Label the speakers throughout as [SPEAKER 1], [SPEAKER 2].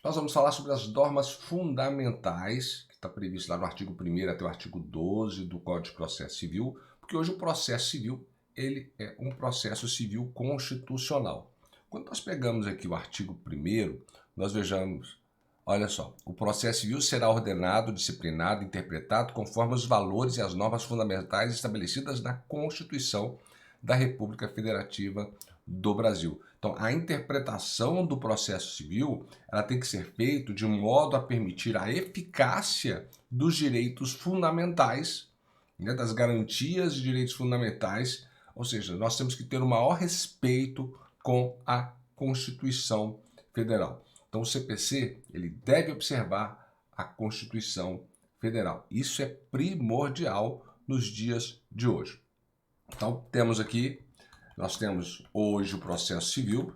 [SPEAKER 1] nós vamos falar sobre as normas fundamentais, que está previsto lá no artigo 1º até o artigo 12 do Código de Processo Civil, porque hoje o processo civil ele é um processo civil constitucional. Quando nós pegamos aqui o artigo 1º, nós vejamos, olha só, o processo civil será ordenado, disciplinado, interpretado conforme os valores e as normas fundamentais estabelecidas na Constituição da República Federativa do Brasil. Então, a interpretação do processo civil ela tem que ser feita de modo a permitir a eficácia dos direitos fundamentais, né, das garantias de direitos fundamentais, ou seja, nós temos que ter o maior respeito com a Constituição Federal. Então, o CPC ele deve observar a Constituição Federal. Isso é primordial nos dias de hoje. Então, nós temos hoje o processo civil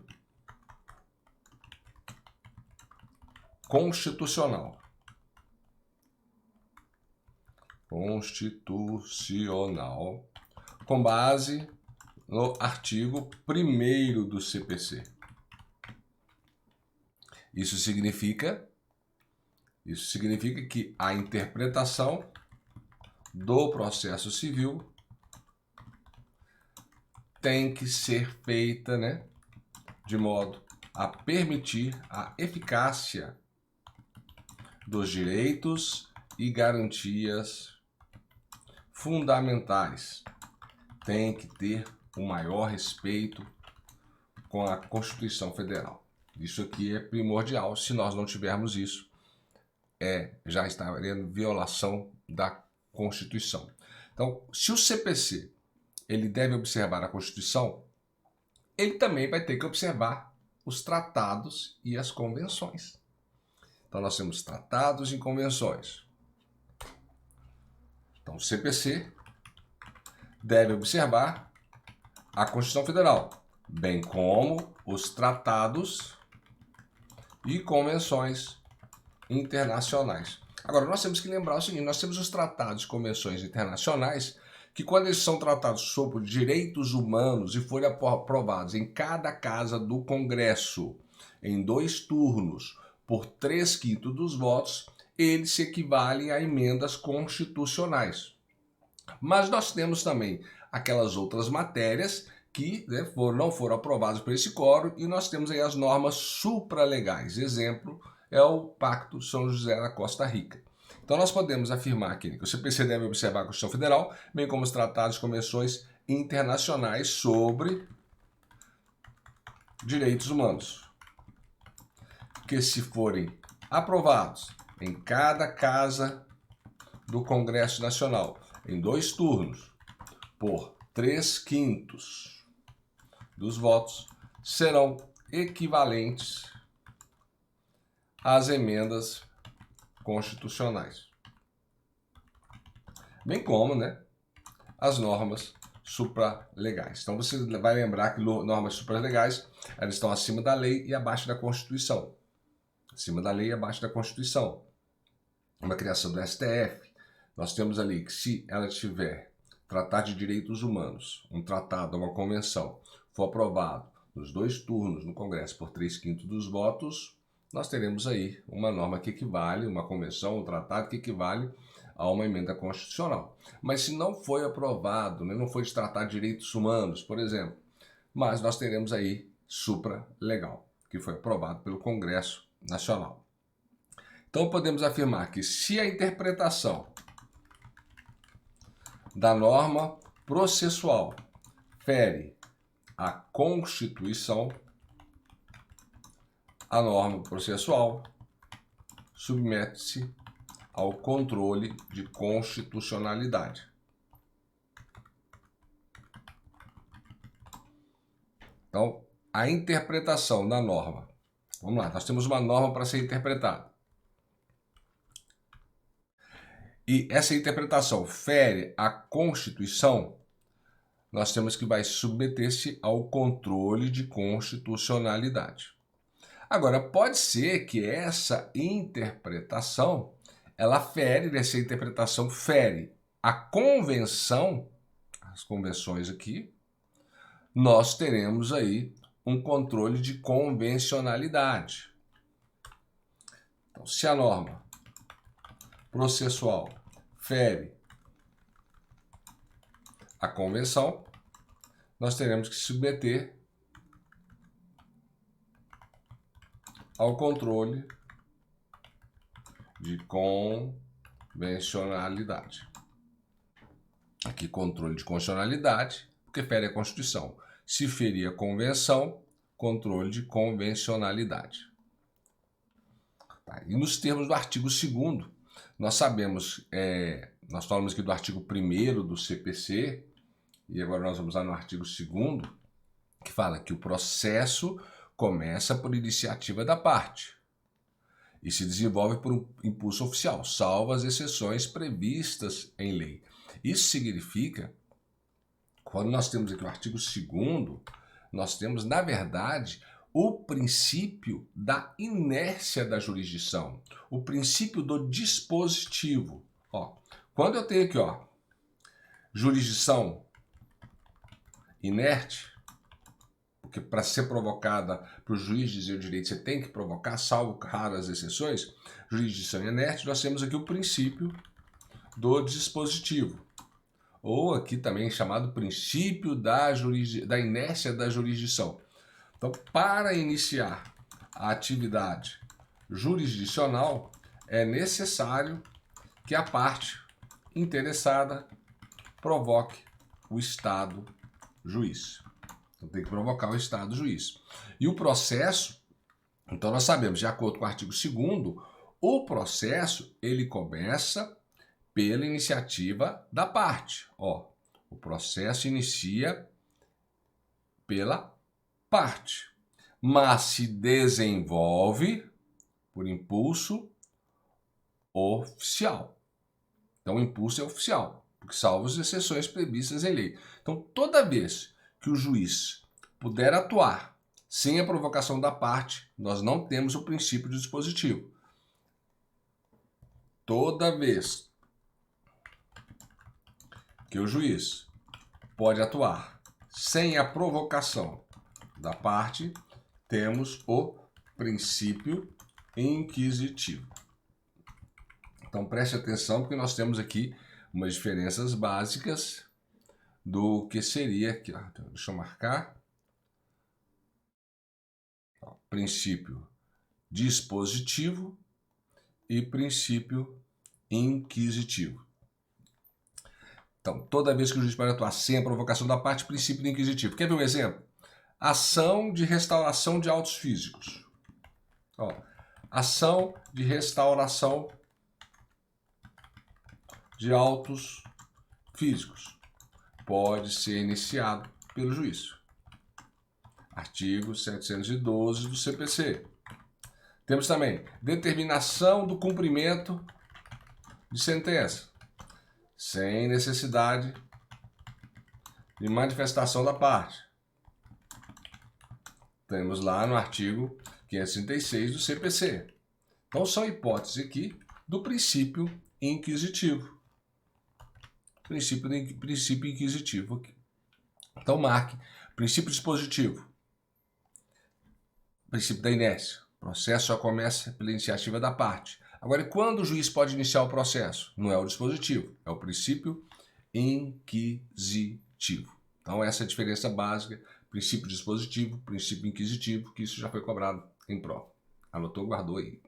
[SPEAKER 1] constitucional. Com base no artigo 1º do CPC. Isso significa que a interpretação do processo civil tem que ser feita, né, de modo a permitir a eficácia dos direitos e garantias fundamentais. Tem que ter o maior respeito com a Constituição Federal. Isso aqui é primordial. Se nós não tivermos isso, já estaria em violação da Constituição. Então, se o CPC ele deve observar a Constituição, ele também vai ter que observar os tratados e as convenções. Então, nós temos tratados e convenções. Então, o CPC deve observar a Constituição Federal, bem como os tratados e convenções internacionais. Agora, nós temos que lembrar o seguinte, nós temos os tratados e convenções internacionais que quando eles são tratados sobre direitos humanos e forem aprovados em cada casa do Congresso, em 2 turnos, por 3/5 dos votos, eles se equivalem a emendas constitucionais. Mas nós temos também aquelas outras matérias que não foram aprovadas por esse quórum e nós temos aí as normas supralegais. Exemplo é o Pacto São José da Costa Rica. Então nós podemos afirmar aqui que o CPC deve observar a Constituição Federal, bem como os tratados e convenções internacionais sobre direitos humanos, que se forem aprovados em cada casa do Congresso Nacional, em 2 turnos, por 3/5 dos votos, serão equivalentes às emendas constitucionais. Bem como, as normas supralegais. Então você vai lembrar que normas supralegais elas estão acima da lei e abaixo da Constituição. Acima da lei e abaixo da Constituição. Uma criação do STF. Nós temos ali que se ela tiver Tratado de Direitos Humanos, um tratado, uma convenção, for aprovado nos 2 turnos no Congresso por 3/5 dos votos, nós teremos aí uma norma que equivale, uma convenção, um tratado que equivale a uma emenda constitucional. Mas se não foi aprovado, não foi de Tratado de Direitos Humanos, por exemplo, mas nós teremos aí supralegal, que foi aprovado pelo Congresso Nacional. Então podemos afirmar que se a interpretação da norma processual fere a Constituição, a norma processual submete-se ao controle de constitucionalidade. Então, a interpretação da norma. Vamos lá, nós temos uma norma para ser interpretada. E essa interpretação fere a Constituição, nós temos que vai submeter-se ao controle de constitucionalidade. Agora, pode ser que essa interpretação, essa interpretação fere a convenção, as convenções aqui, nós teremos aí um controle de convencionalidade. Então, se a norma processual fere a convenção, nós teremos que se submeter ao controle de convencionalidade. Aqui, controle de constitucionalidade, porque fere a Constituição. Se ferir a convenção, controle de convencionalidade. Tá. E nos termos do artigo 2º, nós sabemos, nós falamos aqui do artigo 1º do CPC, e agora nós vamos lá no artigo 2º, que fala que o processo começa por iniciativa da parte e se desenvolve por um impulso oficial, salvo as exceções previstas em lei. Isso significa, quando nós temos aqui o artigo 2º, nós temos, na verdade, o princípio da inércia da jurisdição, o princípio do dispositivo. Ó, quando eu tenho aqui, ó, jurisdição inerte, porque para ser provocada, para o juiz dizer o direito, você tem que provocar, salvo raras exceções, jurisdição inerte, nós temos aqui o princípio do dispositivo, ou aqui também chamado princípio da inércia da jurisdição. Então, para iniciar a atividade jurisdicional, é necessário que a parte interessada provoque o Estado juiz. Então, tem que provocar o Estado juiz. E o processo, então nós sabemos, de acordo com o artigo 2º, o processo ele começa pela iniciativa da parte. Ó, o processo inicia pela parte, mas se desenvolve por impulso oficial. Então, o impulso é oficial, porque salvo as exceções previstas em lei. Então, toda vez que o juiz puder atuar sem a provocação da parte, nós não temos o princípio do dispositivo. Toda vez que o juiz pode atuar sem a provocação da parte, temos o princípio inquisitivo. Então preste atenção, porque nós temos aqui umas diferenças básicas do que seria aqui. Deixa eu marcar. Princípio dispositivo e princípio inquisitivo. Então, toda vez que o juiz pode atuar sem a provocação da parte, princípio inquisitivo. Quer ver um exemplo? Ação de restauração de autos físicos. Ó, ação de restauração de autos físicos pode ser iniciado pelo juiz. Artigo 712 do CPC. Temos também determinação do cumprimento de sentença, sem necessidade de manifestação da parte. Temos lá no artigo 536 do CPC. Então, são hipóteses aqui do princípio inquisitivo. Princípio inquisitivo aqui. Então, marque princípio dispositivo. Princípio da inércia. O processo só começa pela iniciativa da parte. Agora, quando o juiz pode iniciar o processo? Não é o dispositivo, é o princípio inquisitivo. Então, essa é a diferença básica. Princípio dispositivo, princípio inquisitivo, que isso já foi cobrado em prova. Anotou, guardou aí.